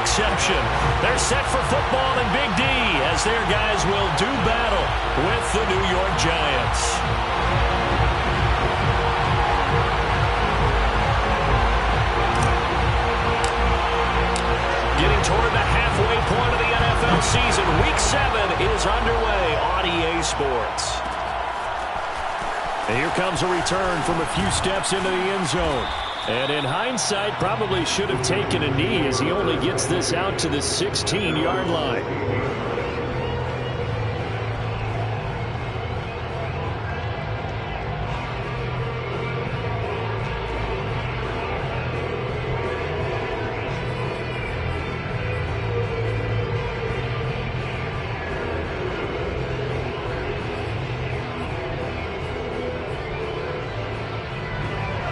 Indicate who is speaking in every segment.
Speaker 1: exception. They're set for football in Big D as their guys will do battle with the New York Giants. Getting toward the halfway point of the NFL season, Week 7 is underway on EA Sports. And here comes a return from a few steps into the end zone. And in hindsight, probably should have taken a knee as he only gets this out to the 16-yard line.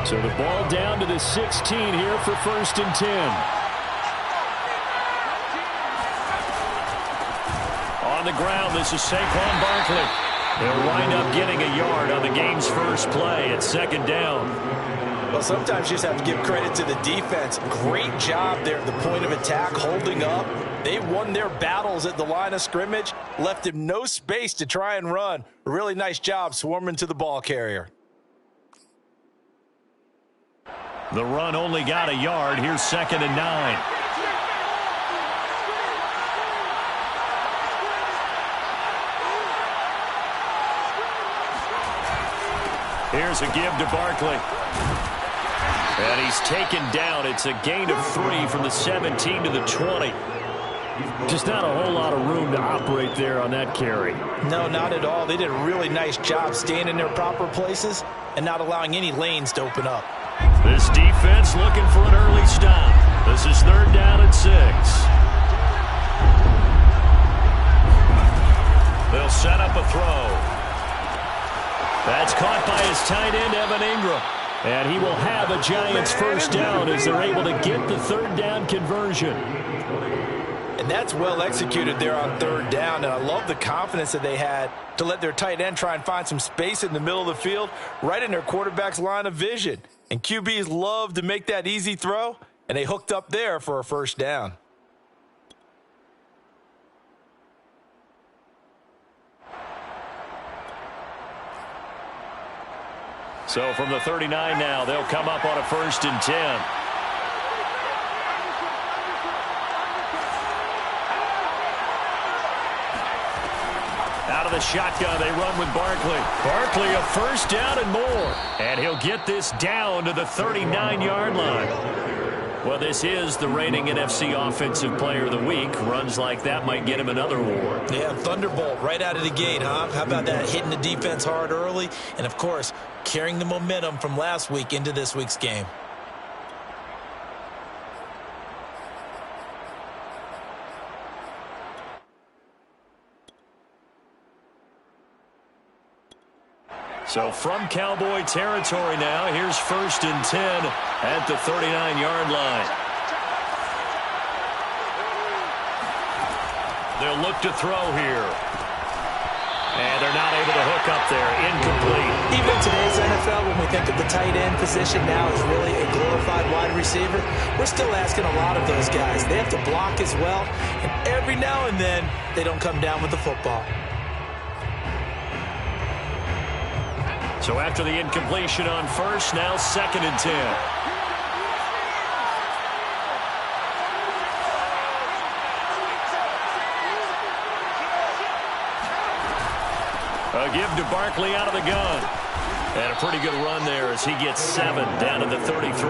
Speaker 1: So the ball down to the 16 here for 1st and 10. On the ground, this is Saquon Barkley. They'll wind up getting a yard on the game's first play at 2nd down.
Speaker 2: Well, sometimes you just have to give credit to the defense. Great job there at the point of attack, holding up. They won their battles at the line of scrimmage, left him no space to try and run. A really nice job swarming to the ball carrier.
Speaker 1: The run only got a yard. Here's 2nd and 9. Here's a give to Barkley. And he's taken down. It's a gain of 3 from the 17 to the 20. Just not a whole lot of room to operate there on that carry.
Speaker 2: No, not at all. They did a really nice job staying in their proper places and not allowing any lanes to open up.
Speaker 1: This defense looking for an early stop. This is 3rd down and 6. They'll set up a throw. That's caught by his tight end, Evan Ingram. And he will have a Giants 1st down as they're able to get the 3rd down conversion.
Speaker 2: And that's well executed there on 3rd down. And I love the confidence that they had to let their tight end try and find some space in the middle of the field, right in their quarterback's line of vision. And QBs love to make that easy throw, and they hooked up there for a 1st down.
Speaker 1: So from the 39 now, they'll come up on a 1st and 10. Out of the shotgun, they run with Barkley. Barkley, a 1st down and more. And he'll get this down to the 39-yard line. Well, this is the reigning NFC Offensive Player of the Week. Runs like that might get him another award.
Speaker 2: Yeah, thunderbolt right out of the gate, huh? How about that, hitting the defense hard early? And, of course, carrying the momentum from last week into this week's game.
Speaker 1: So from Cowboy territory now, here's 1st and 10 at the 39-yard line. They'll look to throw here. And they're not able to hook up there. Incomplete.
Speaker 2: Even in today's NFL, when we think of the tight end position now as really a glorified wide receiver, we're still asking a lot of those guys. They have to block as well, and every now and then they don't come down with the football.
Speaker 1: So after the incompletion on 1st, now 2nd and 10. A give to Barkley out of the gun. And a pretty good run there as he gets 7 down to the 33.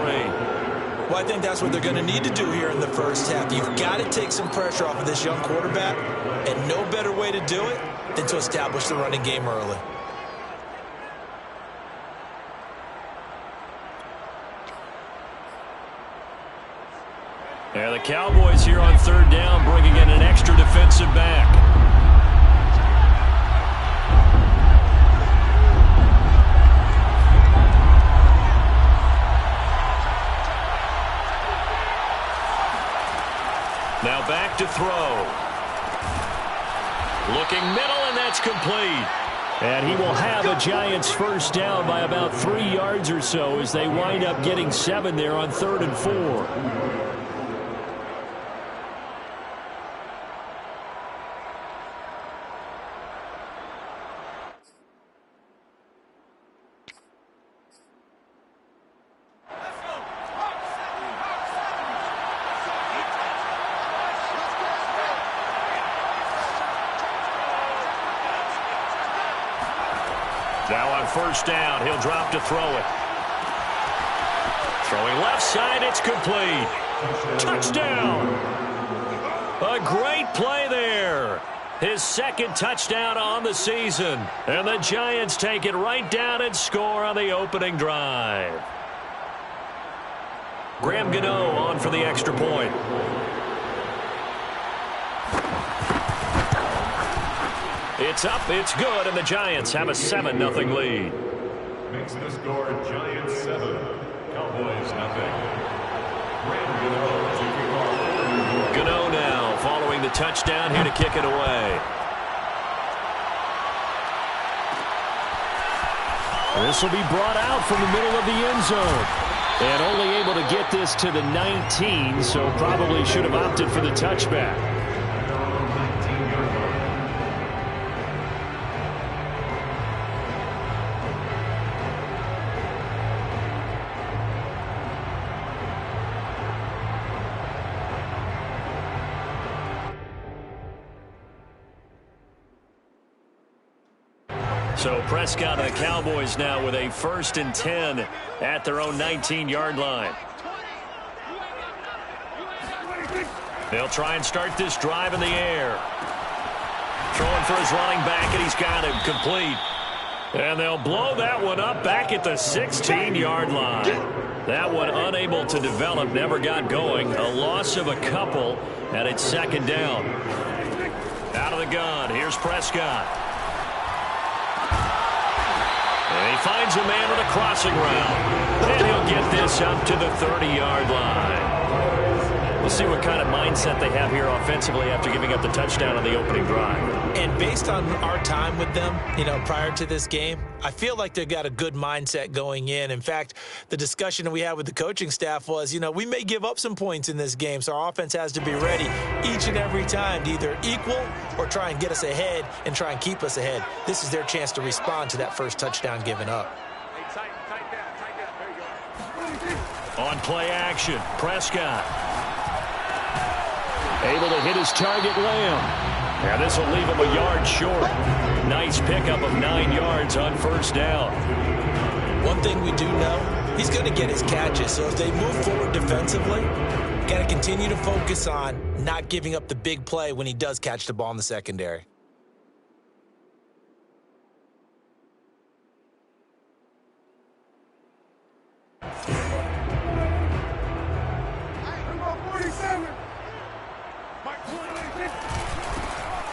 Speaker 2: Well, I think that's what they're going to need to do here in the 1st half. You've got to take some pressure off of this young quarterback, and no better way to do it than to establish the running game early.
Speaker 1: Yeah, the Cowboys here on 3rd down, bringing in an extra defensive back. Now back to throw. Looking middle, and that's complete. And he will have a Giants 1st down by about 3 yards or so as they wind up getting 7 there on 3rd and 4. Now on first down, he'll drop to throw it. Throwing left side, it's complete. Touchdown! A great play there. His second touchdown on the season. And the Giants take it right down and score on the opening drive. Graham Gano on for the extra point. It's up, it's good, and the Giants have a 7-0 lead.
Speaker 3: Makes the score Giants 7, Cowboys 0.
Speaker 1: Gano now following the touchdown here to kick it away. This will be brought out from the middle of the end zone. And only able to get this to the 19, so probably should have opted for the touchback. So Prescott and the Cowboys now with a 1st and 10 at their own 19-yard line. They'll try and start this drive in the air. Throwing for his running back, and he's got him complete. And they'll blow that one up back at the 16-yard line. That one unable to develop, never got going. A loss of a couple, and it's 2nd down. Out of the gun, here's Prescott. And he finds a man with a crossing route. And he'll get this up to the 30-yard line. We'll see what kind of mindset they have here offensively after giving up the touchdown on the opening drive.
Speaker 2: And based on our time with them, prior to this game, I feel like they've got a good mindset going in. In fact, the discussion that we had with the coaching staff was, we may give up some points in this game, so our offense has to be ready each and every time to either equal or try and get us ahead and try and keep us ahead. This is their chance to respond to that first touchdown given up.
Speaker 1: On play action, Prescott. Able to hit his target, Lamb. And this will leave him a yard short. Nice pickup of 9 yards on first down.
Speaker 2: One thing we do know, he's going to get his catches. So as they move forward defensively, got to continue to focus on not giving up the big play when he does catch the ball in the secondary.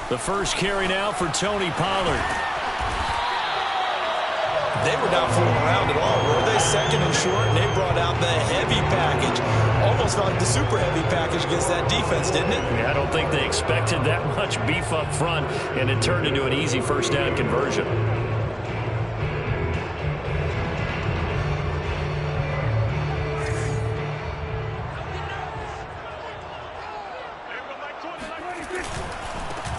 Speaker 1: The first carry now for Tony Pollard.
Speaker 2: They were not fooling around at all, were they? 2nd and short, and they brought out the heavy package. Almost like the super heavy package against that defense, didn't it?
Speaker 1: Yeah, I don't think they expected that much beef up front, and it turned into an easy first down conversion.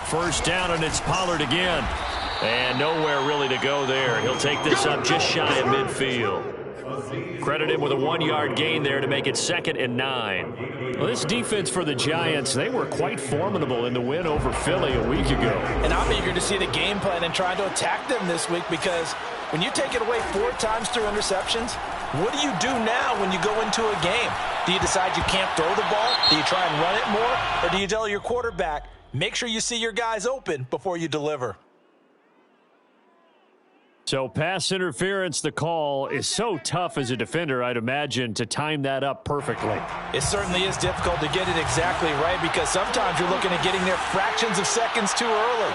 Speaker 1: First down, and it's Pollard again. And nowhere really to go there. He'll take this up just shy of midfield. Credit him with a 1-yard gain there to make it 2nd and 9. Well, this defense for the Giants, they were quite formidable in the win over Philly a week ago.
Speaker 2: And I'm eager to see the game plan and trying to attack them this week, because when you take it away 4 times through interceptions, what do you do now when you go into a game? Do you decide you can't throw the ball? Do you try and run it more? Or do you tell your quarterback, make sure you see your guys open before you deliver?
Speaker 1: So pass interference, the call is so tough as a defender, I'd imagine, to time that up perfectly.
Speaker 2: It certainly is difficult to get it exactly right, because sometimes you're looking at getting there fractions of seconds too early.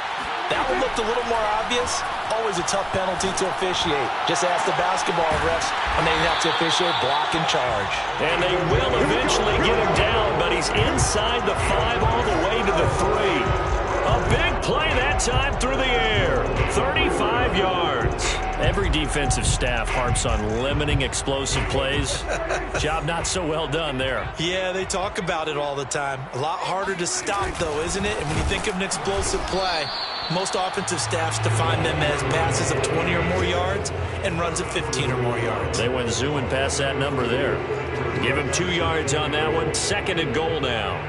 Speaker 2: That one looked a little more obvious. Always a tough penalty to officiate. Just ask the basketball refs when they have to officiate block and charge.
Speaker 1: And they will eventually get him down, but he's inside the 5 all the way to the 3. A big play that time through the air. 35 yards. Every defensive staff harps on limiting explosive plays. Job not so well done there.
Speaker 2: Yeah, they talk about it all the time. A lot harder to stop, though, isn't it? And when you think of an explosive play, most offensive staffs define them as passes of 20 or more yards and runs of 15 or more yards.
Speaker 1: They went zooming past that number there. Give him 2 yards on that one. 2nd and goal now.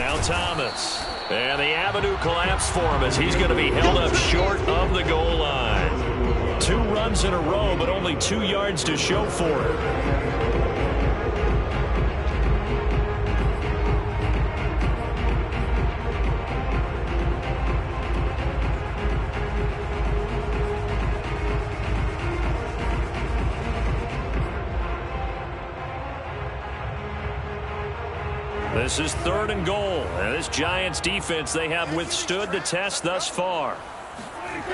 Speaker 1: Now Thomas. And the avenue collapsed for him as he's going to be held up short of the goal line. 2 runs in a row, but only 2 yards to show for it. This is 3rd and goal, and this Giants defense, they have withstood the test thus far.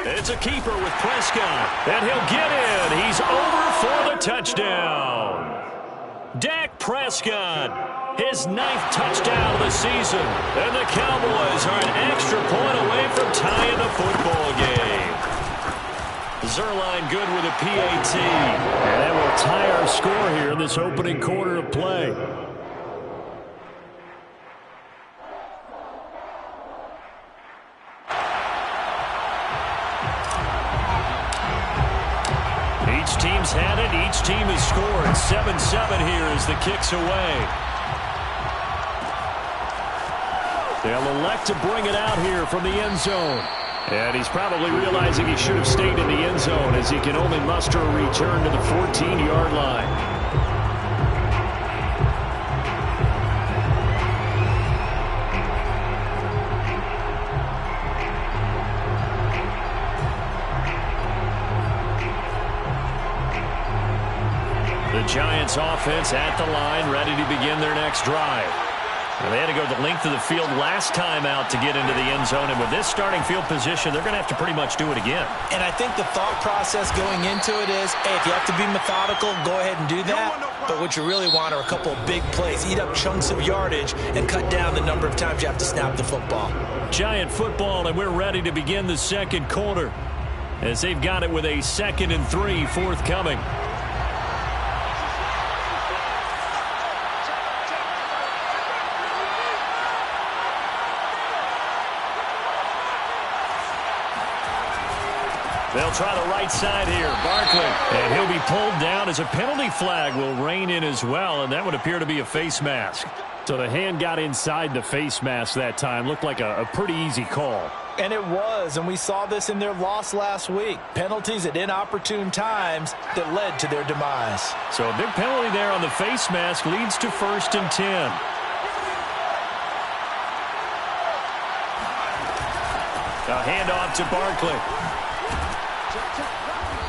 Speaker 1: It's a keeper with Prescott, and he'll get in. He's over for the touchdown. Dak Prescott, his 9th touchdown of the season, and the Cowboys are an extra point away from tying the football game. Zuerlein good with a PAT, and that will tie our score here in this opening quarter of play. Each team's had it. Each team has scored. 7-7 here as the kick's away. They'll elect to bring it out here from the end zone. And he's probably realizing he should have stayed in the end zone as he can only muster a return to the 14-yard line. The Giants offense at the line, ready to begin their next drive. Now, they had to go the length of the field last time out to get into the end zone, and with this starting field position, they're going to have to pretty much do it again.
Speaker 2: And I think the thought process going into it is, hey, if you have to be methodical, go ahead and do that. But what you really want are a couple of big plays, eat up chunks of yardage, and cut down the number of times you have to snap the football.
Speaker 1: Giant football, and we're ready to begin the second quarter as they've got it with a 2nd and 3 forthcoming. They'll try the right side here. Barkley. And he'll be pulled down as a penalty flag will rein in as well, and that would appear to be a face mask. So the hand got inside the face mask that time. Looked like a pretty easy call.
Speaker 2: And it was, and we saw this in their loss last week. Penalties at inopportune times that led to their demise.
Speaker 1: So a big penalty there on the face mask leads to 1st and 10. A handoff to Barkley.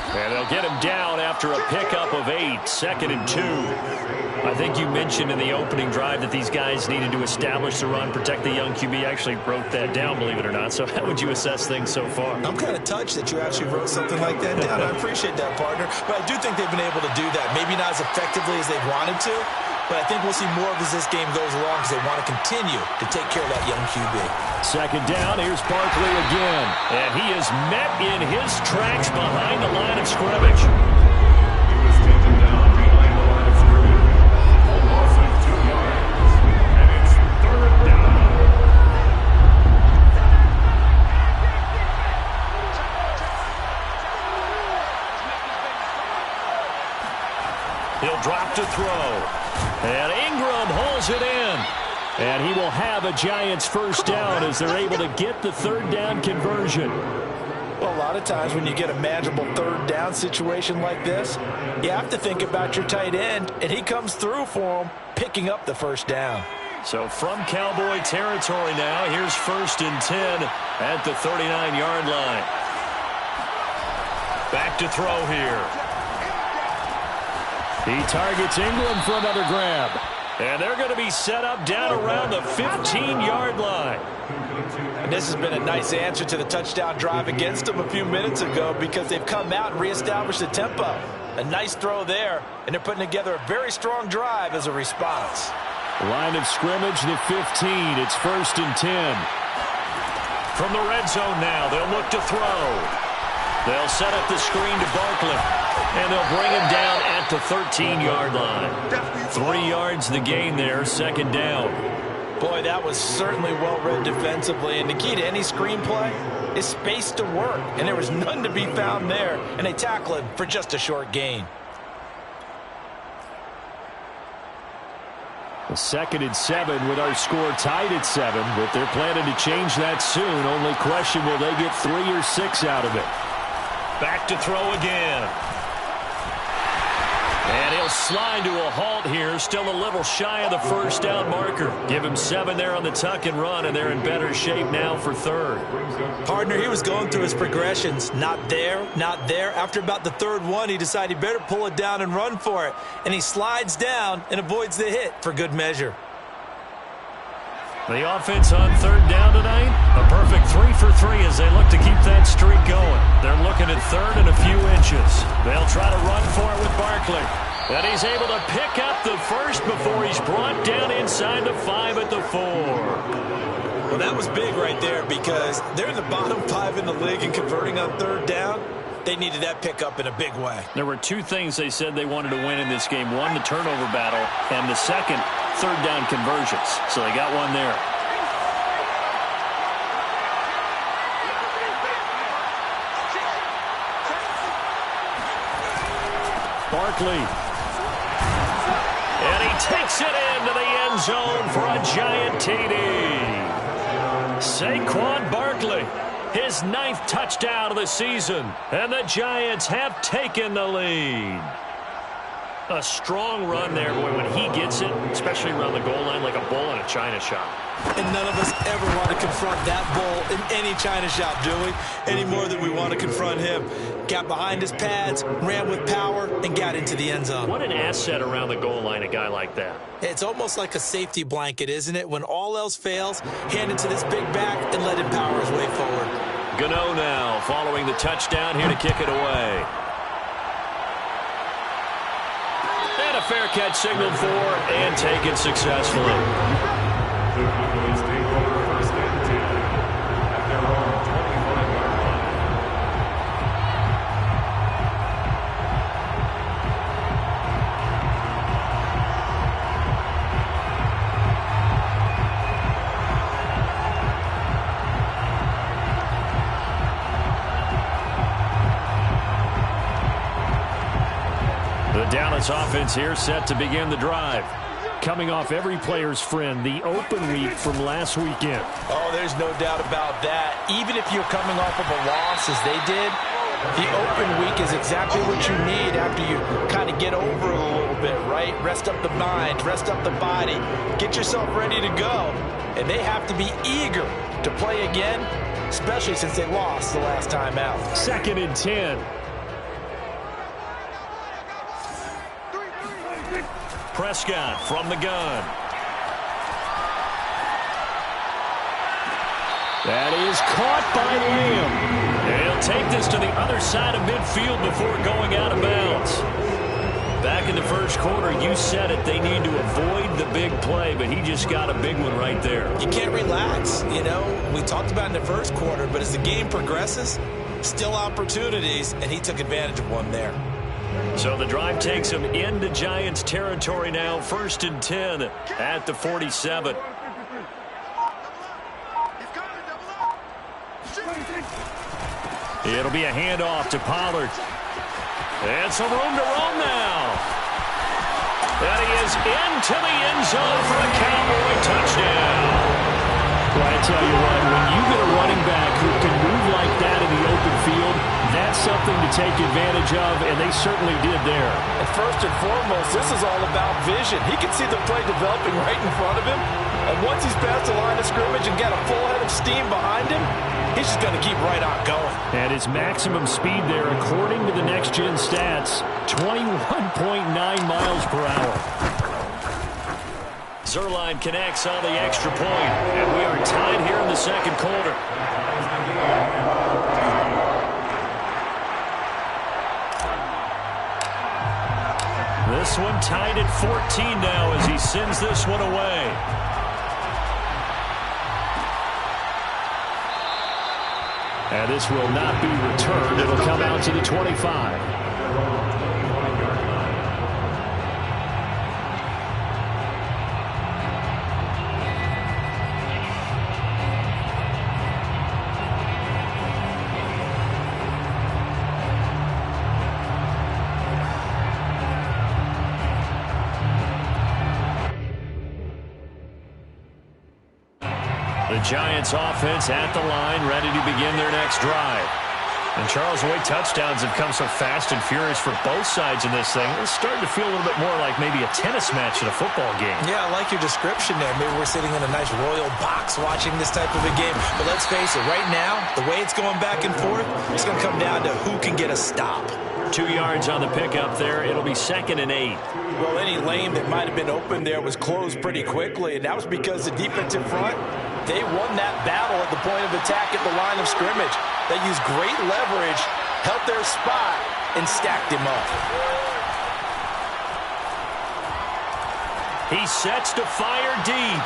Speaker 1: And they'll get him down after a pickup of 8, 2nd and 2. I think you mentioned in the opening drive that these guys needed to establish the run, protect the young QB. I actually wrote that down, believe it or not. So how would you assess things so far?
Speaker 2: I'm kind of touched that you actually wrote something like that down. I appreciate that, partner. But I do think they've been able to do that. Maybe not as effectively as they wanted to, but I think we'll see more of as this game goes along because they want to continue to take care of that young QB.
Speaker 1: 2nd down, here's Barkley again. And he is met in his tracks behind the line of scrimmage.
Speaker 3: He was taken down behind the line of scrimmage. A loss of 2 yards. And it's 3rd down.
Speaker 1: He'll drop to throw. And Ingram hauls it in. And he will have a Giants 1st down as they're able to get the 3rd down conversion.
Speaker 2: Well, a lot of times when you get a manageable 3rd down situation like this, you have to think about your tight end, and he comes through for him, picking up the 1st down.
Speaker 1: So from Cowboy territory now, here's 1st and 10 at the 39-yard line. Back to throw here. He targets Ingram for another grab. And they're going to be set up down around the 15-yard line.
Speaker 2: And this has been a nice answer to the touchdown drive against them a few minutes ago because they've come out and reestablished the tempo. A nice throw there, and they're putting together a very strong drive as a response.
Speaker 1: Line of scrimmage, the 15. It's 1st and 10. From the red zone now, they'll look to throw. They'll set up the screen to Barkley, and they'll bring him down at the 13-yard line. 3 yards the gain there, 2nd down.
Speaker 2: Boy, that was certainly well-read defensively, and the key to any screenplay is space to work, and there was none to be found there, and they tackle him for just a short gain.
Speaker 1: 2nd and 7 with our score tied at 7, but they're planning to change that soon. Only question, will they get 3 or 6 out of it? Back to throw again. And he'll slide to a halt here. Still a little shy of the first down marker. Give him 7 there on the tuck and run, and they're in better shape now for 3rd.
Speaker 2: Partner, he was going through his progressions. Not there, not there. After about the 3rd one, he decided he better pull it down and run for it. And he slides down and avoids the hit for good measure.
Speaker 1: The offense on 3rd down tonight, a perfect 3 for 3 as they look to keep that streak going. They're looking at 3rd and a few inches. They'll try to run for it with Barkley. And he's able to pick up the first before he's brought down inside the 5 at the 4.
Speaker 2: Well, that was big right there because they're in the bottom 5 in the league and converting on 3rd down. They needed that pickup in a big way.
Speaker 1: There were 2 things they said they wanted to win in this game. One, the turnover battle, and the second, 3rd down conversions. So they got one there. Barkley. And he takes it into the end zone for a giant TD. Saquon Barkley, his 9th touchdown of the season, and the Giants have taken the lead. A strong run there, boy, when he gets it, especially around the goal line, like a bull in a china shop.
Speaker 2: And none of us ever want to confront that bull in any china shop, do we? Any more than we want to confront him. Got behind his pads, ran with power, and got into the end zone.
Speaker 1: What an asset around the goal line, a guy like that.
Speaker 2: It's almost like a safety blanket, isn't it? When all else fails, hand it to this big back and let him power his way forward.
Speaker 1: Gano now following the touchdown here to kick it away. And a fair catch signaled for and taken successfully.
Speaker 3: Cleveland take over 1st and 10 at their own 25-yard line.
Speaker 1: The Dallas offense here set to begin the drive. Coming off every player's friend, the open week from last weekend.
Speaker 2: Oh, there's no doubt about that. Even if you're coming off of a loss as they did, the open week is exactly what you need after you kind of get over it a little bit, right? Rest up the mind, rest up the body, get yourself ready to go. And they have to be eager to play again, especially since they lost the last time out.
Speaker 1: 2nd and 10. Prescott from the gun. That is caught by Lamb. And he'll take this to the other side of midfield before going out of bounds. Back in the first quarter, you said it, they need to avoid the big play, but he just got a big one right there.
Speaker 2: You can't relax, you know. We talked about in the first quarter, but as the game progresses, still opportunities, and he took advantage of one there.
Speaker 1: So the drive takes him into Giants territory now. 1st and 10 at the 47. It'll be a handoff to Pollard. And some room to roam now. And he is into the end zone for a Cowboy touchdown. Well, I tell you what, when you get a running back who can move like that in the open field, that's something to take advantage of, and they certainly did there.
Speaker 2: And first and foremost, this is all about vision. He can see the play developing right in front of him, and once he's past the line of scrimmage and got a full head of steam behind him, he's just going to keep right on going.
Speaker 1: And his maximum speed there, according to the next-gen stats, 21.9 miles per hour. Zuerlein connects on the extra point, and we are tied here in the second quarter. This one tied at 14 now as he sends this one away. And this will not be returned. It'll come out to the 25. Giants offense at the line, ready to begin their next drive. And Charles, the way touchdowns have come so fast and furious for both sides in this thing, it's starting to feel a little bit more like maybe a tennis match in a football game.
Speaker 2: Yeah, I like your description there. Maybe we're sitting in a nice royal box watching this type of a game. But let's face it, right now, the way it's going back and forth, it's going to come down to who can get a stop.
Speaker 1: 2 yards on the pickup there. It'll be 2nd and 8.
Speaker 2: Well, any lane that might have been open there was closed pretty quickly, and that was because the defensive front, they won that battle at the point of attack at the line of scrimmage. They used great leverage, held their spot, and stacked him up.
Speaker 1: He sets to fire deep.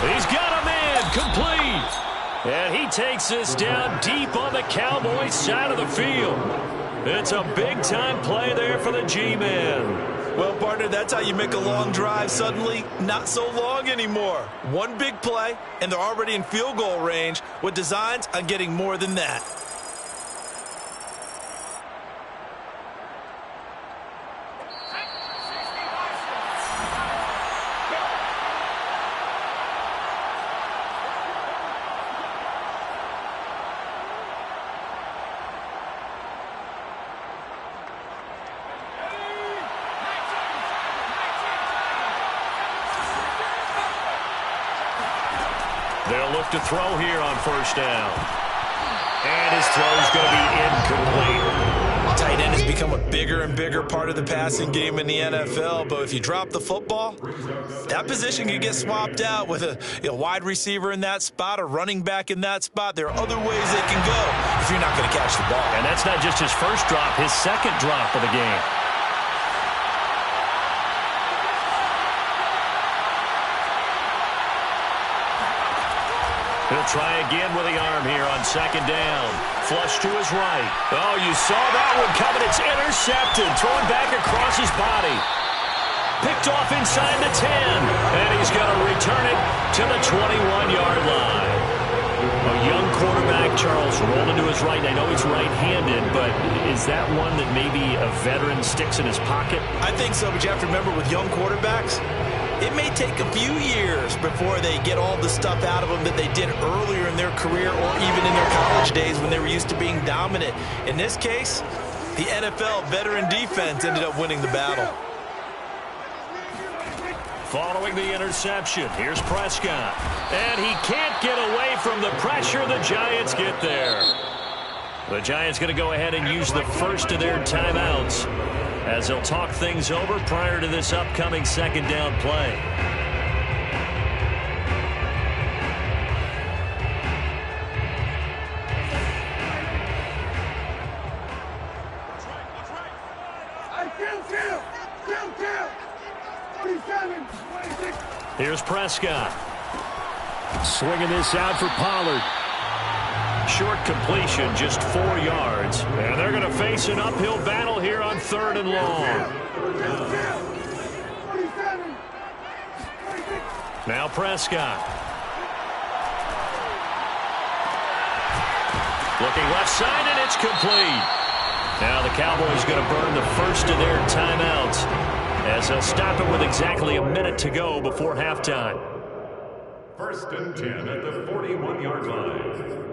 Speaker 1: He's got a man complete. And he takes this down deep on the Cowboys side of the field. It's a big-time play there for the G-Man.
Speaker 2: Well, partner, that's how you make a long drive suddenly not so long anymore. One big play, and they're already in field goal range with designs on getting more than that.
Speaker 1: They'll look to throw here on 1st down. And his throw is going to be incomplete.
Speaker 2: Tight end has become a bigger and bigger part of the passing game in the NFL, but if you drop the football, that position can get swapped out with a wide receiver in that spot, a running back in that spot. There are other ways they can go if you're not going to catch the ball.
Speaker 1: And that's not just his first drop, his second drop of the game. He'll try again with the arm here on 2nd down. Flush to his right. Oh, you saw that one coming. It's intercepted. Thrown back across his body. Picked off inside the 10. And he's going to return it to the 21-yard line. A young quarterback, Charles, rolling to his right. I know he's right-handed, but is that one that maybe a veteran sticks in his pocket?
Speaker 2: I think so, but you have to remember with young quarterbacks, it may take a few years before they get all the stuff out of them that they did earlier in their career or even in their college days when they were used to being dominant. In this case, the NFL veteran defense ended up winning the battle.
Speaker 1: Following the interception, here's Prescott. And he can't get away from the pressure. The Giants get there. The Giants going to go ahead and use the first of their timeouts as they'll talk things over prior to this upcoming 2nd down play. Here's Prescott. Swinging this out for Pollard. Short completion, just 4 yards. And they're going to face an uphill battle here on 3rd and long. Now Prescott. Looking left side, and it's complete. Now the Cowboys going to burn the first of their timeouts as they'll stop it with exactly a minute to go before halftime.
Speaker 3: 1st and 10 at the 41-yard line.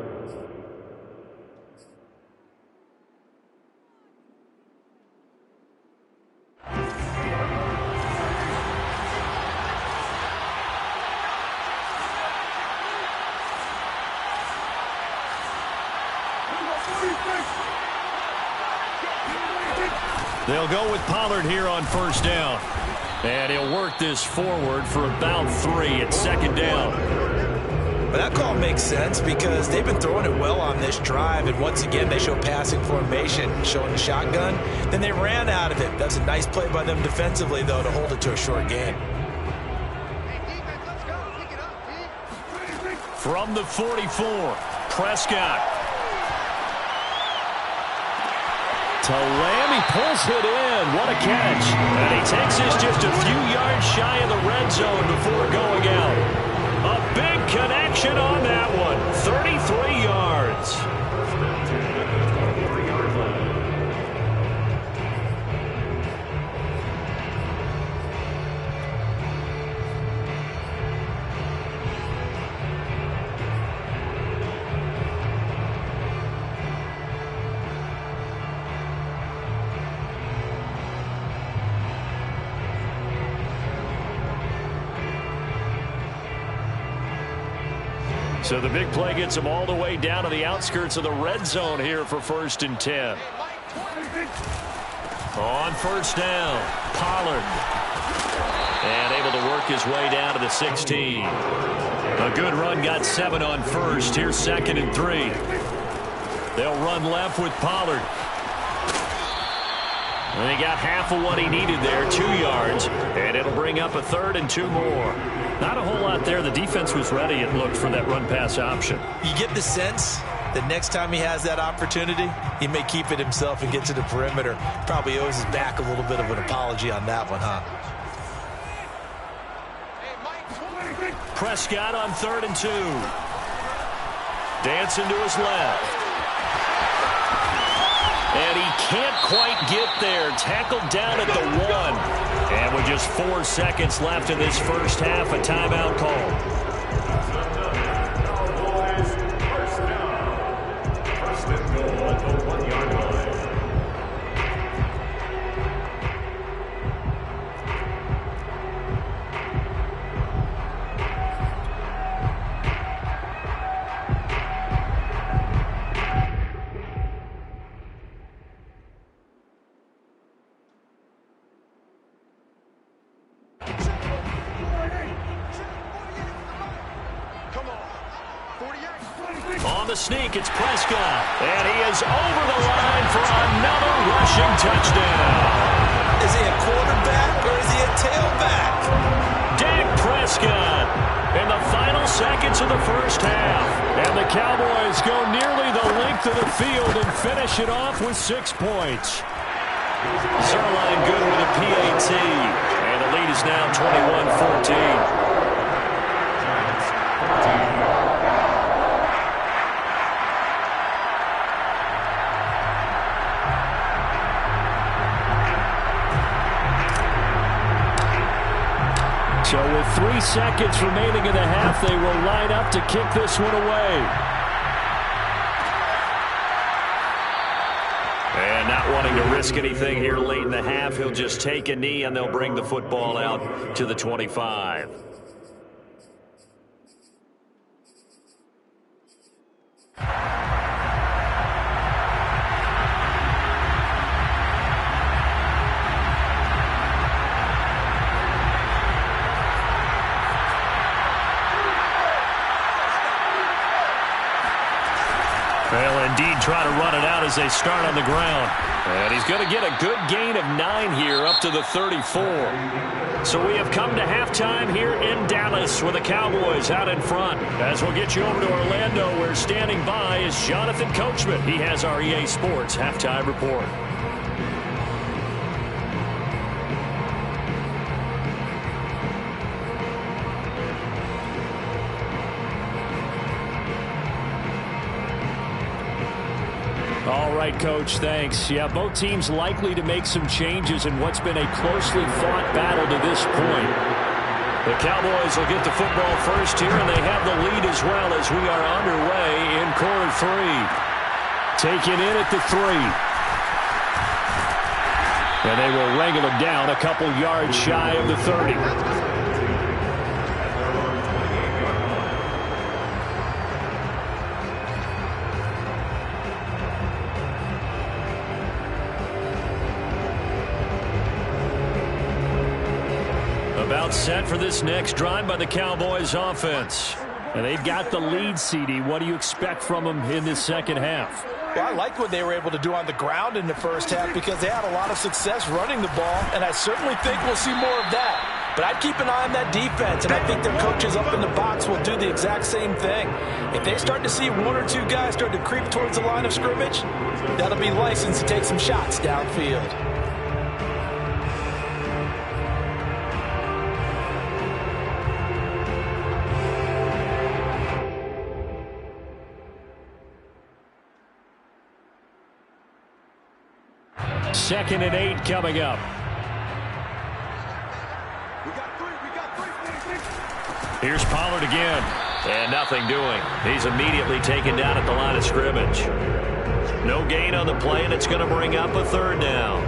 Speaker 1: They'll go with Pollard here on 1st down. And he'll work this forward for about 3 at 2nd down.
Speaker 2: But that call makes sense because they've been throwing it well on this drive. And once again, they show passing formation, showing the shotgun. Then they ran out of it. That's a nice play by them defensively, though, to hold it to a short gain.
Speaker 1: From the 44, Prescott. To Lamb, he pulls it in. What a catch. And he takes this just a few yards shy of the red zone before going out. A big connection on that one. 33 yards. So the big play gets them all the way down to the outskirts of the red zone here for 1st and 10. On 1st down, Pollard. And able to work his way down to the 16. A good run got 7 on 1st. Here's 2nd and 3. They'll run left with Pollard. And he got half of what he needed there, 2 yards. And it'll bring up a 3rd and 2 more. Not a whole lot there. The defense was ready, it looked, for that run-pass option.
Speaker 2: You get the sense that next time he has that opportunity, he may keep it himself and get to the perimeter. Probably owes his back a little bit of an apology on that one, huh?
Speaker 1: Prescott on 3rd and 2. Dancing to his left. And he can't quite get there. Tackled down at the 1. And with just 4 seconds left in this first half, a timeout call.
Speaker 3: First down. 1st and goal at the 1-yard line.
Speaker 1: On the sneak, it's Prescott. And he is over the line for another rushing touchdown.
Speaker 2: Is he a quarterback or is he a tailback?
Speaker 1: Dak Prescott in the final seconds of the first half. And the Cowboys go nearly the length of the field and finish it off with 6 points. Zerline good with a PAT. And the lead is now 21-14. So with 3 seconds remaining in the half, they will line up to kick this one away. And not wanting to risk anything here late in the half, he'll just take a knee and they'll bring the football out to the 25. They'll indeed try to run it out as they start on the ground. And he's going to get a good gain of 9 here up to the 34. So we have come to halftime here in Dallas with the Cowboys out in front. As we'll get you over to Orlando, where standing by is Jonathan Coachman. He has our EA Sports halftime report. All right, Coach, thanks. Yeah, both teams likely to make some changes in what's been a closely fought battle to this point. The Cowboys will get the football first here, and they have the lead as well as we are underway in quarter 3. Taken in at the 3. And they will wrangle it down a couple yards shy of the 30. About set for this next drive by the Cowboys offense. And they've got the lead, CD. What do you expect from them in this second half?
Speaker 2: Well, I liked what they were able to do on the ground in the first half because they had a lot of success running the ball, and I certainly think we'll see more of that. But I'd keep an eye on that defense, and I think their coaches up in the box will do the exact same thing. If they start to see 1 or 2 guys start to creep towards the line of scrimmage, that'll be licensed to take some shots downfield.
Speaker 1: Second and 8 coming up. Here's Pollard again. And nothing doing. He's immediately taken down at the line of scrimmage. No gain on the play, and it's going to bring up a 3rd down.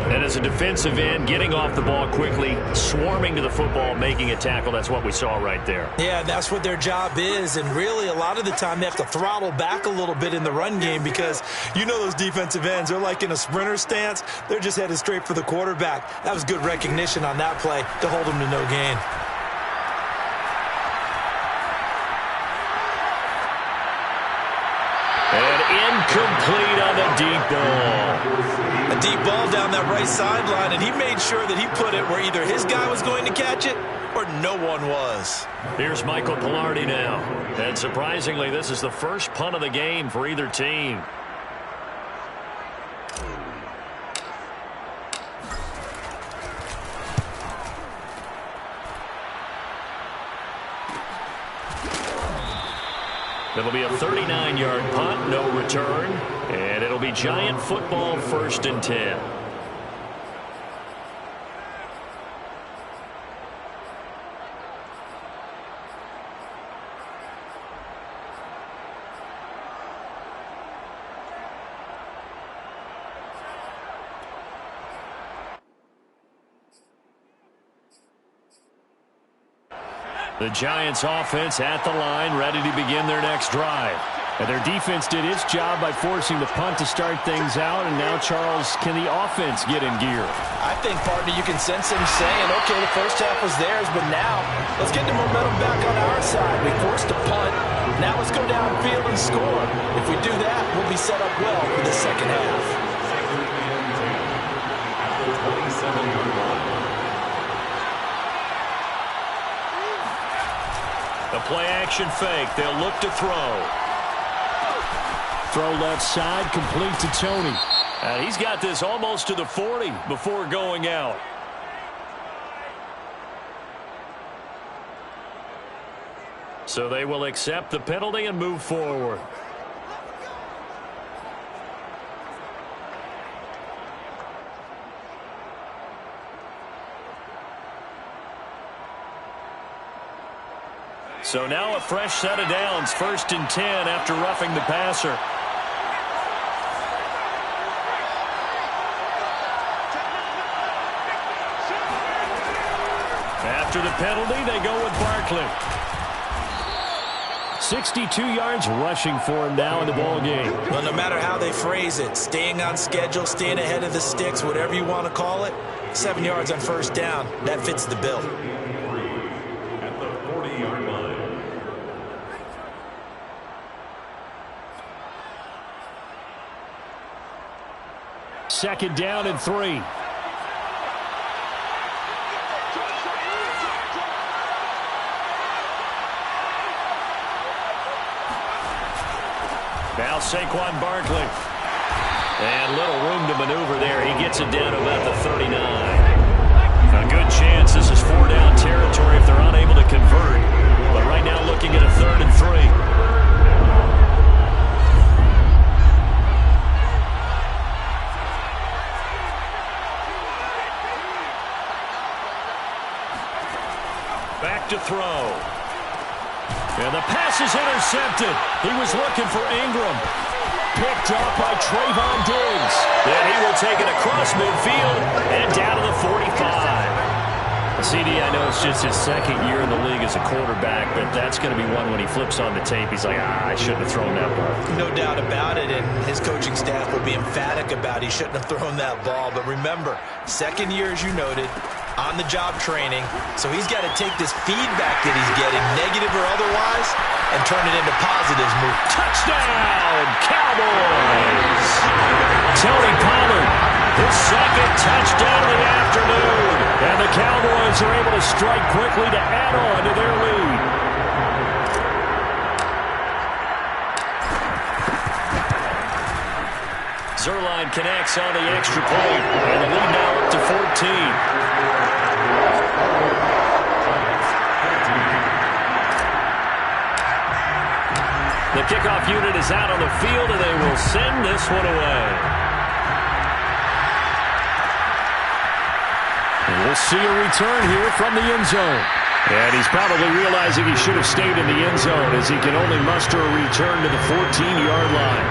Speaker 1: And as a defensive end, getting off the ball quickly, swarming to the football, making a tackle, that's what we saw right there.
Speaker 2: Yeah, that's what their job is, and really a lot of the time they have to throttle back a little bit in the run game because you know those defensive ends, they're like in a sprinter stance. They're just headed straight for the quarterback. That was good recognition on that play to hold them to no gain.
Speaker 1: And incomplete on the deep ball.
Speaker 2: A deep ball down that right sideline, and he made sure that he put it where either his guy was going to catch it or no one was.
Speaker 1: Here's Michael Palardy now. And surprisingly, this is the first punt of the game for either team. It'll be a 39-yard punt, no return, and it'll be Giant football, 1st and 10. The Giants offense at the line, ready to begin their next drive. And their defense did its job by forcing the punt to start things out. And now, Charles, can the offense get in gear?
Speaker 2: I think, partner, you can sense them saying, okay, the first half was theirs, but now let's get the momentum back on our side. We forced a punt. Now let's go downfield and score. If we do that, we'll be set up well for the second half.
Speaker 1: The play-action fake. They'll look to throw. Throw left side, complete to Tony. And he's got this almost to the 40 before going out. So they will accept the penalty and move forward. So now a fresh set of downs, 1st and 10 after roughing the passer. After the penalty, they go with Barkley. 62 yards rushing for him now in the ball game.
Speaker 2: Well, no matter how they phrase it, staying on schedule, staying ahead of the sticks, whatever you want to call it, 7 yards on 1st down, that fits the bill.
Speaker 3: At the 40-yard line.
Speaker 1: Second down and 3. Now Saquon Barkley. And little room to maneuver there. He gets it down to about the 39. A good chance this is 4-down territory if they're unable to convert. But right now looking at a 3rd and 3. Back to throw. And the pass is intercepted. He was looking for Ingram. Picked up by Trayvon Diggs. And he will take it across midfield and down to the 45. CD, I know it's just his 2nd year in the league as a quarterback, but that's going to be one when he flips on the tape. He's like, I shouldn't have thrown that ball.
Speaker 2: No doubt about it, and his coaching staff will be emphatic about he shouldn't have thrown that ball. But remember, 2nd year, as you noted, on-the-job training, so he's got to take this feedback that he's getting, negative or otherwise, and turn it into positives. Move.
Speaker 1: Touchdown, Cowboys! Tony Pollard, his 2nd touchdown of the afternoon. And the Cowboys are able to strike quickly to add on to their lead. Zuerlein connects on the extra point, and the lead now up to 14. The kickoff unit is out on the field, and they will send this one away. And we'll see a return here from the end zone. And he's probably realizing he should have stayed in the end zone as he can only muster a return to the 14-yard line.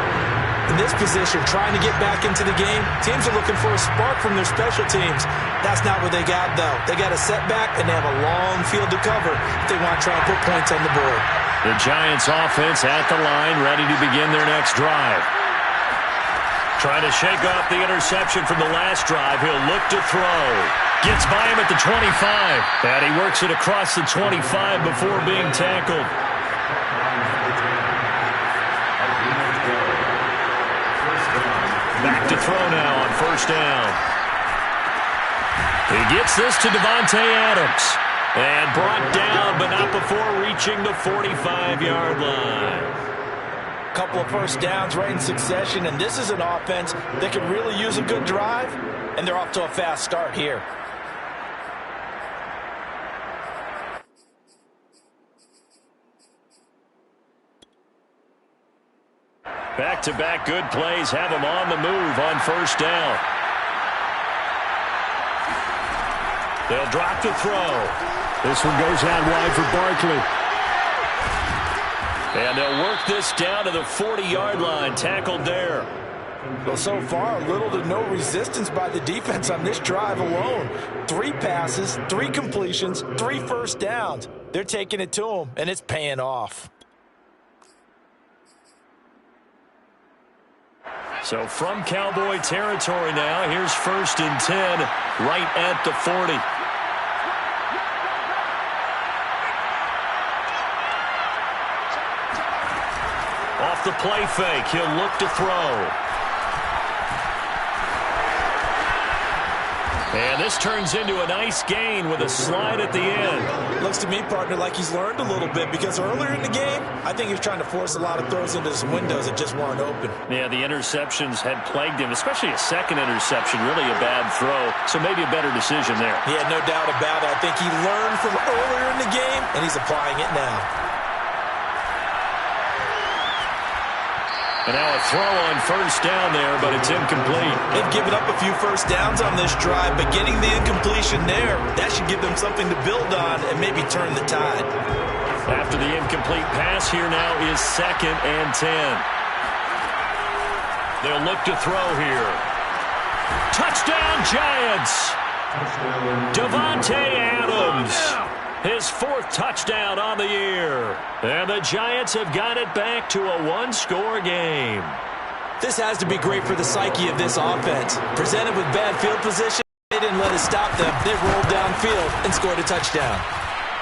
Speaker 2: In this position, trying to get back into the game, teams are looking for a spark from their special teams. That's not what they got, though. They got a setback, and they have a long field to cover if they want to try and put points on the board.
Speaker 1: The Giants offense at the line, ready to begin their next drive. Trying to shake off the interception from the last drive. He'll look to throw. Gets by him at the 25. And he works it across the 25 before being tackled. Back to throw now on first down. He gets this to Davante Adams. And brought down, but not before reaching the 45-yard line.
Speaker 2: Couple of first downs right in succession, and this is an offense that could really use a good drive, and they're off to a fast start here.
Speaker 1: Back-to-back good plays have him on the move on first down. They'll drop to throw. This one goes out wide for Barkley. And they'll work this down to the 40-yard line, tackled there.
Speaker 2: Well, so far, little to no resistance by the defense on this drive alone. 3 passes, 3 completions, 3 first downs. They're taking it to them, and it's paying off.
Speaker 1: So from Cowboy territory now, here's 1st and 10, right at the 40. Off the play fake, he'll look to throw. And this turns into a nice gain with a slide at the end.
Speaker 2: Looks to me, partner, like he's learned a little bit, because earlier in the game, I think he was trying to force a lot of throws into some windows that just weren't open.
Speaker 1: Yeah, the interceptions had plagued him, especially a second interception, really a bad throw. So maybe a better decision there.
Speaker 2: Yeah, no doubt about it. I think he learned from earlier in the game, and he's applying it now.
Speaker 1: And now a throw on first down there, but it's incomplete.
Speaker 2: They've given up a few first downs on this drive, but getting the incompletion there, that should give them something to build on and maybe turn the tide.
Speaker 1: After the incomplete pass, here now is 2nd and 10. They'll look to throw here. Touchdown, Giants! Davante Adams. His 4th touchdown on the year. And the Giants have got it back to a 1-score game.
Speaker 2: This has to be great for the psyche of this offense. Presented with bad field position, they didn't let it stop them. They rolled downfield and scored a touchdown.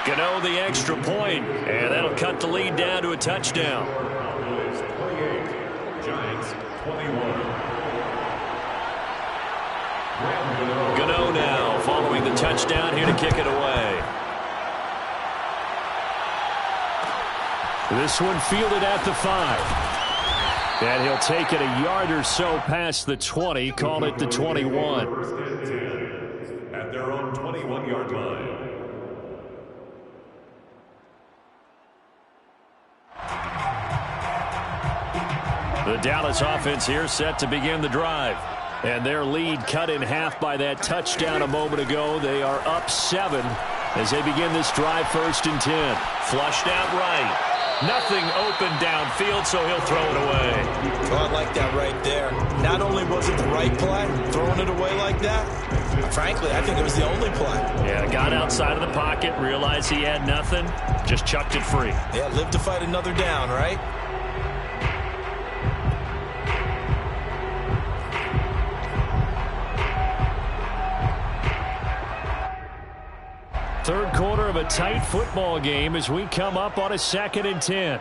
Speaker 1: Gano the extra point, and that'll cut the lead down to a touchdown.
Speaker 3: Cowboys 28, Giants 21.
Speaker 1: Gano now following the touchdown here to kick it away. This one fielded at the 5. And he'll take it a yard or so past the 20, call it the 21.
Speaker 3: 1st and 10 at their own 21-yard line.
Speaker 1: The Dallas offense here set to begin the drive. And their lead cut in half by that touchdown a moment ago. They are up 7 as they begin this drive 1st and 10. Flushed out right. Nothing open downfield, so he'll throw it away.
Speaker 2: Oh, I like that right there. Not only was it the right play, throwing it away like that, frankly, I think it was the only play.
Speaker 1: Yeah, got outside of the pocket, realized he had nothing, just chucked it free.
Speaker 2: Yeah, live to fight another down, right?
Speaker 1: Third quarter of a tight football game as we come up on a 2nd and 10.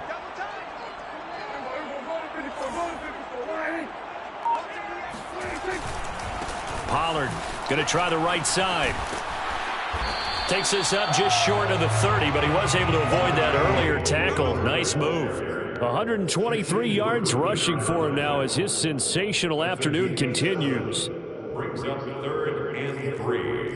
Speaker 1: Pollard going to try the right side. Takes this up just short of the 30, but he was able to avoid that earlier tackle. Nice move. 123 yards rushing for him now as his sensational afternoon continues.
Speaker 3: Brings up 3rd and 3.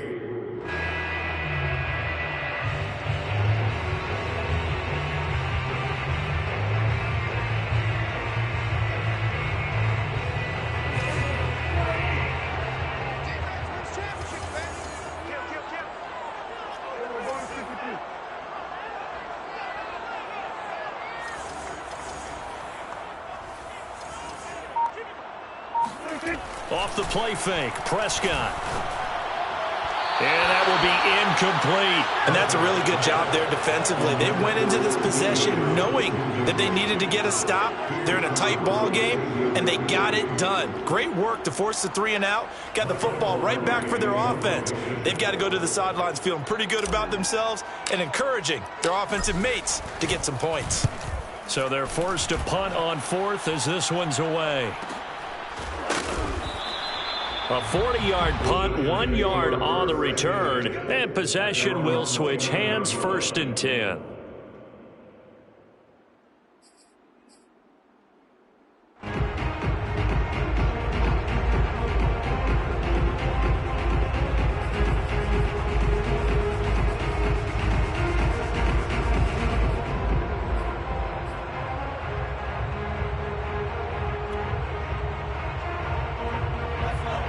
Speaker 1: Off the play fake, Prescott. And that will be incomplete.
Speaker 2: And that's a really good job there defensively. They went into this possession knowing that they needed to get a stop. They're in a tight ball game, and they got it done. Great work to force the 3 and out. Got the football right back for their offense. They've got to go to the sidelines feeling pretty good about themselves and encouraging their offensive mates to get some points.
Speaker 1: So they're forced to punt on 4th as this one's away. A 40-yard punt, 1 yard on the return, and possession will switch hands, 1st and 10.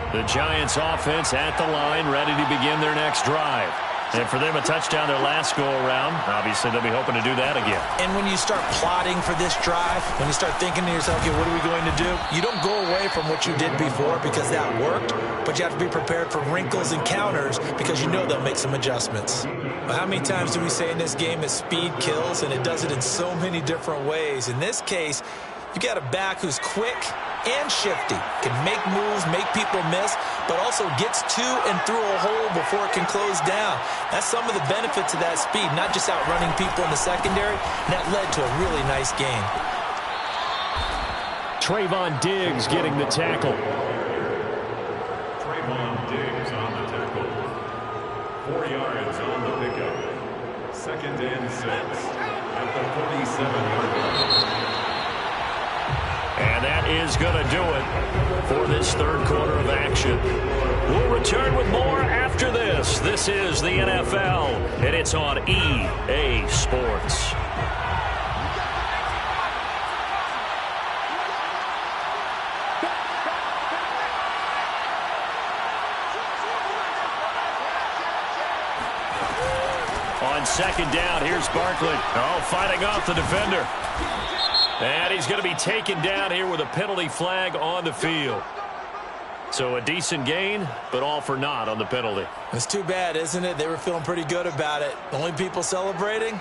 Speaker 1: The Giants offense at the line, ready to begin their next drive. And for them, a touchdown their last go-around. Obviously, they'll be hoping to do that again.
Speaker 2: And when you start plotting for this drive, when you start thinking to yourself, okay, what are we going to do? You don't go away from what you did before because that worked, but you have to be prepared for wrinkles and counters because you know they'll make some adjustments. But how many times do we say in this game that speed kills, and it does it in so many different ways? In this case, you got a back who's quick and shifty, can make moves, make people miss, but also gets to and through a hole before it can close down. That's some of the benefits of that speed, not just outrunning people in the secondary, and that led to a really nice game.
Speaker 1: Trayvon Diggs getting the tackle.
Speaker 3: Trayvon Diggs on the tackle. 4 yards on the pickup. 2nd and 6 at the 47-yard line.
Speaker 1: And that is going to do it for this 3rd quarter of action. We'll return with more after this. This is the NFL, and it's on EA Sports. On 2nd down, here's Barkley. Oh, fighting off the defender. And he's going to be taken down here with a penalty flag on the field. So a decent gain, but all for naught on the penalty.
Speaker 2: It's too bad, isn't it? They were feeling pretty good about it. The only people celebrating,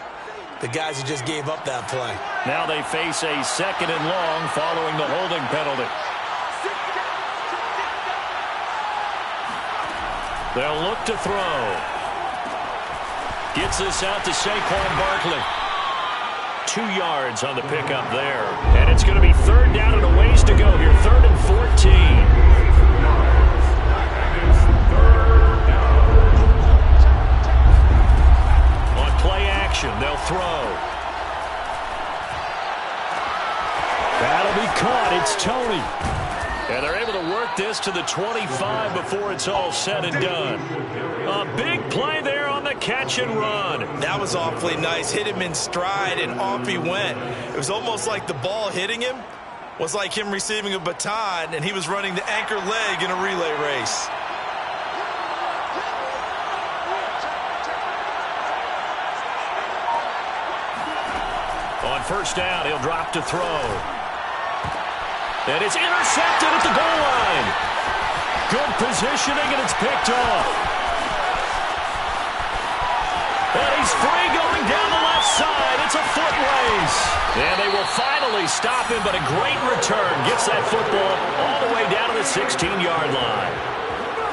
Speaker 2: the guys who just gave up that play.
Speaker 1: Now they face a 2nd and long following the holding penalty. They'll look to throw. Gets this out to Saquon Barkley. 2 yards on the pickup there. And it's going to be 3rd down and a ways to go here. 3rd and 14. On play action, they'll throw. That'll be caught. It's Tony. And they're able to work this to the 25 before it's all said and done. A big play there on the catch and run.
Speaker 2: That was awfully nice. Hit him in stride, and off he went. It was almost like the ball hitting him was like him receiving a baton, and he was running the anchor leg in a relay race.
Speaker 1: On 1st down, he'll drop to throw. And it's intercepted at the goal line. Good positioning, and it's picked off. And he's free going down the left side. It's a foot race. And they will finally stop him, but a great return. Gets that football all the way down to the 16-yard line.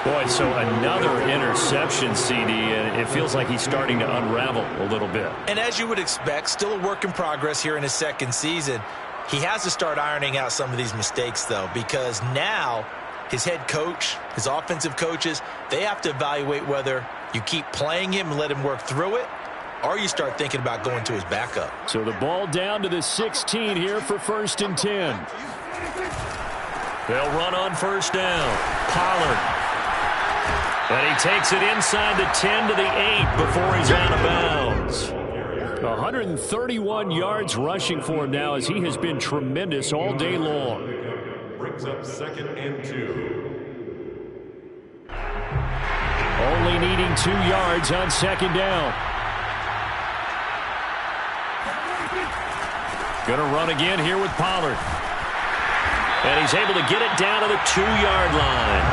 Speaker 1: Boy, so another interception, CD, and it feels like he's starting to unravel a little bit.
Speaker 2: And as you would expect, still a work in progress here in his 2nd season. He has to start ironing out some of these mistakes, though, because now his head coach, his offensive coaches, they have to evaluate whether you keep playing him and let him work through it, or you start thinking about going to his backup.
Speaker 1: So the ball down to the 16 here for 1st and 10. They'll run on 1st down. Pollard. And he takes it inside the 10 to the 8 before he's out of bounds. 131 yards rushing for him now as he has been tremendous all day long.
Speaker 3: Brings up 2nd and 2.
Speaker 1: Only needing 2 yards on 2nd down. Going to run again here with Pollard. And he's able to get it down to the 2-yard line.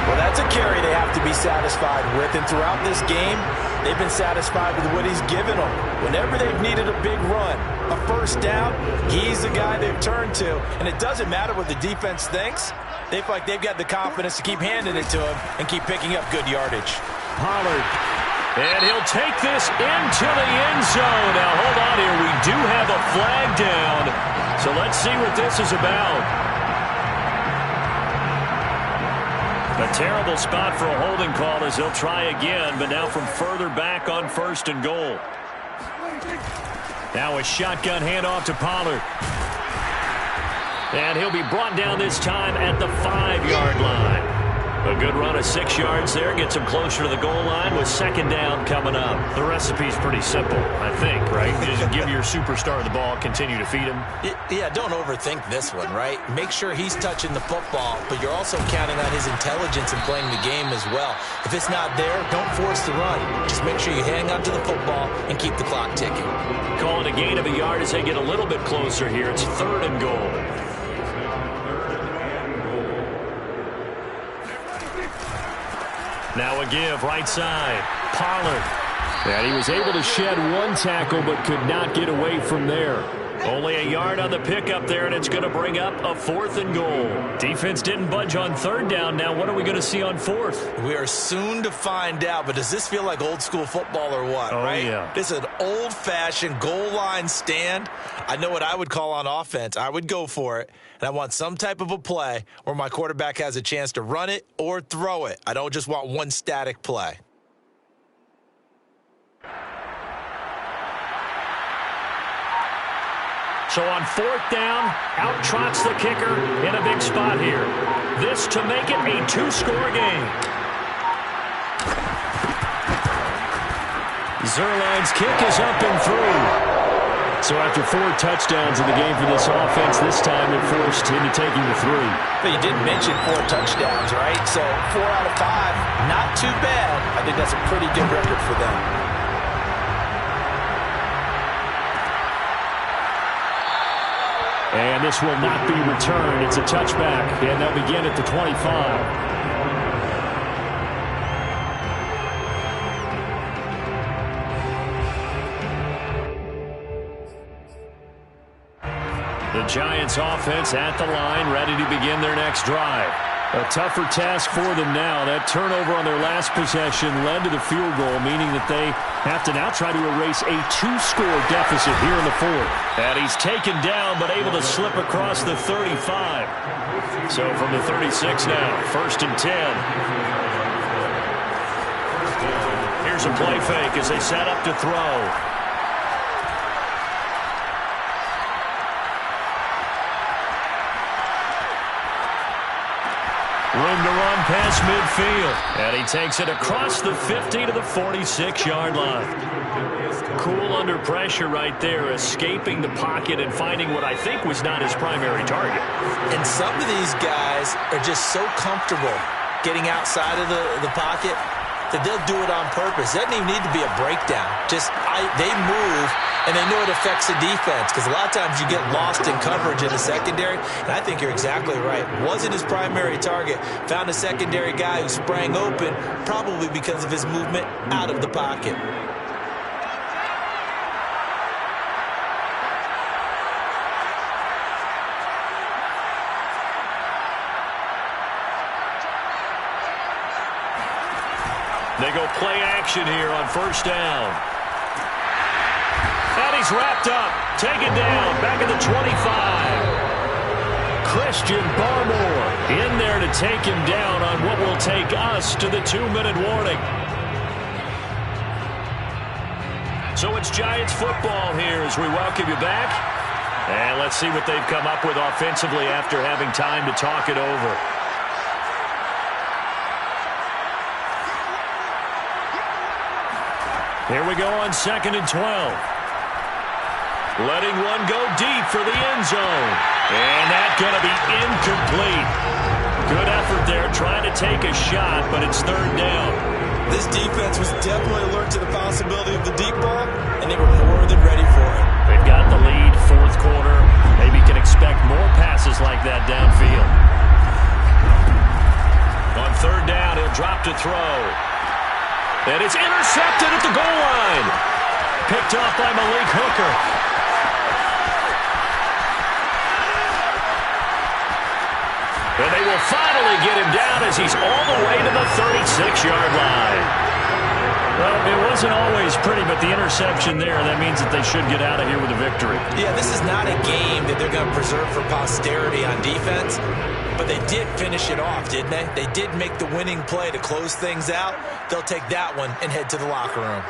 Speaker 2: Well, that's a carry they have to be satisfied with. And throughout this game, they've been satisfied with what he's given them. Whenever they've needed a big run, a first down, he's the guy they've turned to. And it doesn't matter what the defense thinks. They feel like they've got the confidence to keep handing it to him and keep picking up good yardage.
Speaker 1: Pollard. And he'll take this into the end zone. Now, hold on here. We do have a flag down. So let's see what this is about. A terrible spot for a holding call as they'll try again, but now from further back on 1st and goal. Now a shotgun handoff to Pollard. And he'll be brought down this time at the 5-yard line. A good run of 6 yards there. Gets him closer to the goal line with 2nd down coming up.
Speaker 4: The recipe's pretty simple, I think, right? Just give your superstar the ball, continue to feed him.
Speaker 2: Yeah, don't overthink this one, right? Make sure he's touching the football, but you're also counting on his intelligence in playing the game as well. If it's not there, don't force the run. Just make sure you hang on to the football and keep the clock ticking.
Speaker 1: Calling a gain of a yard as they get a little bit closer here. It's 3rd and goal. Now a give, right side. Pollard. And he was able to shed 1 tackle, but could not get away from there. Only a yard on the pickup there, and it's going to bring up a 4th and goal. Defense didn't budge on 3rd down. Now what are we going to see on 4th?
Speaker 2: We are soon to find out, but does this feel like old school football or what, right?
Speaker 4: Yeah.
Speaker 2: This is an old-fashioned goal line stand. I know what I would call on offense. I would go for it, and I want some type of a play where my quarterback has a chance to run it or throw it. I don't just want one static play.
Speaker 1: So on 4th down, out trots the kicker in a big spot here. This to make it a 2-score game. Zuerlein's kick is up and through. So after 4 touchdowns in the game for this offense, this time they're forced into taking the 3.
Speaker 2: But you did mention 4 touchdowns, right? So 4 out of 5, not too bad. I think that's a pretty good record for them.
Speaker 1: And this will not be returned. It's a touchback, and they'll begin at the 25. The Giants offense at the line, ready to begin their next drive. A tougher task for them now. That turnover on their last possession led to the field goal, meaning that they have to now try to erase a 2-score deficit here in the 4th. And he's taken down, but able to slip across the 35. So from the 36 now, 1st and 10. Here's a play fake as they set up to throw. Room to run past midfield. And he takes it across the 50 to the 46-yard line. Cool under pressure right there, escaping the pocket and finding what I think was not his primary target.
Speaker 2: And some of these guys are just so comfortable getting outside of the pocket that they'll do it on purpose. It doesn't even need to be a breakdown. They move, and they know it affects the defense because a lot of times you get lost in coverage in the secondary, and I think you're exactly right. Wasn't his primary target. Found a secondary guy who sprang open, probably because of his movement out of the pocket.
Speaker 1: They go play action here on 1st down. And he's wrapped up. Taken down. Back at the 25. Christian Barmore in there to take him down on what will take us to the 2-minute warning. So it's Giants football here as we welcome you back. And let's see what they've come up with offensively after having time to talk it over. Here we go on 2nd and 12. Letting one go deep for the end zone. And that's going to be incomplete. Good effort there trying to take a shot, but it's 3rd down.
Speaker 2: This defense was definitely alert to the possibility of the deep ball, and they were more than ready for it.
Speaker 1: They've
Speaker 4: got the lead, fourth quarter. Maybe can expect more passes like that downfield.
Speaker 1: On third down, he'll drop to throw. And it's intercepted at the goal line. Picked off by Malik Hooker. And they will finally get him down as he's all the way to the 36-yard line.
Speaker 4: Well, it wasn't always pretty, but the interception there, that means that they should get out of here with a victory.
Speaker 2: Yeah, this is not a game that they're going to preserve for posterity on defense, but they did finish it off, didn't they? They did make the winning play to close things out. They'll take that one and head to the locker room.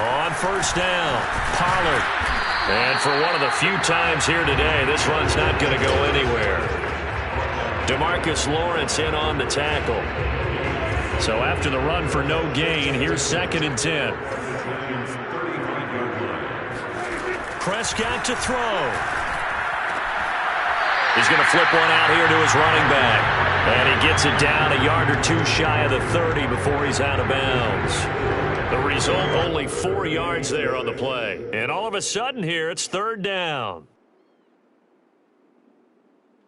Speaker 1: On first down, Pollard. And for one of the few times here today, this run's not going to go anywhere. DeMarcus Lawrence in on the tackle.
Speaker 4: So after the run for no gain, here's 2nd and 10.
Speaker 1: Prescott to throw. He's going to flip one out here to his running back. And he gets it down a yard or two shy of the 30 before he's out of bounds. The result, only 4 yards there on the play. And all of a sudden here, it's third down.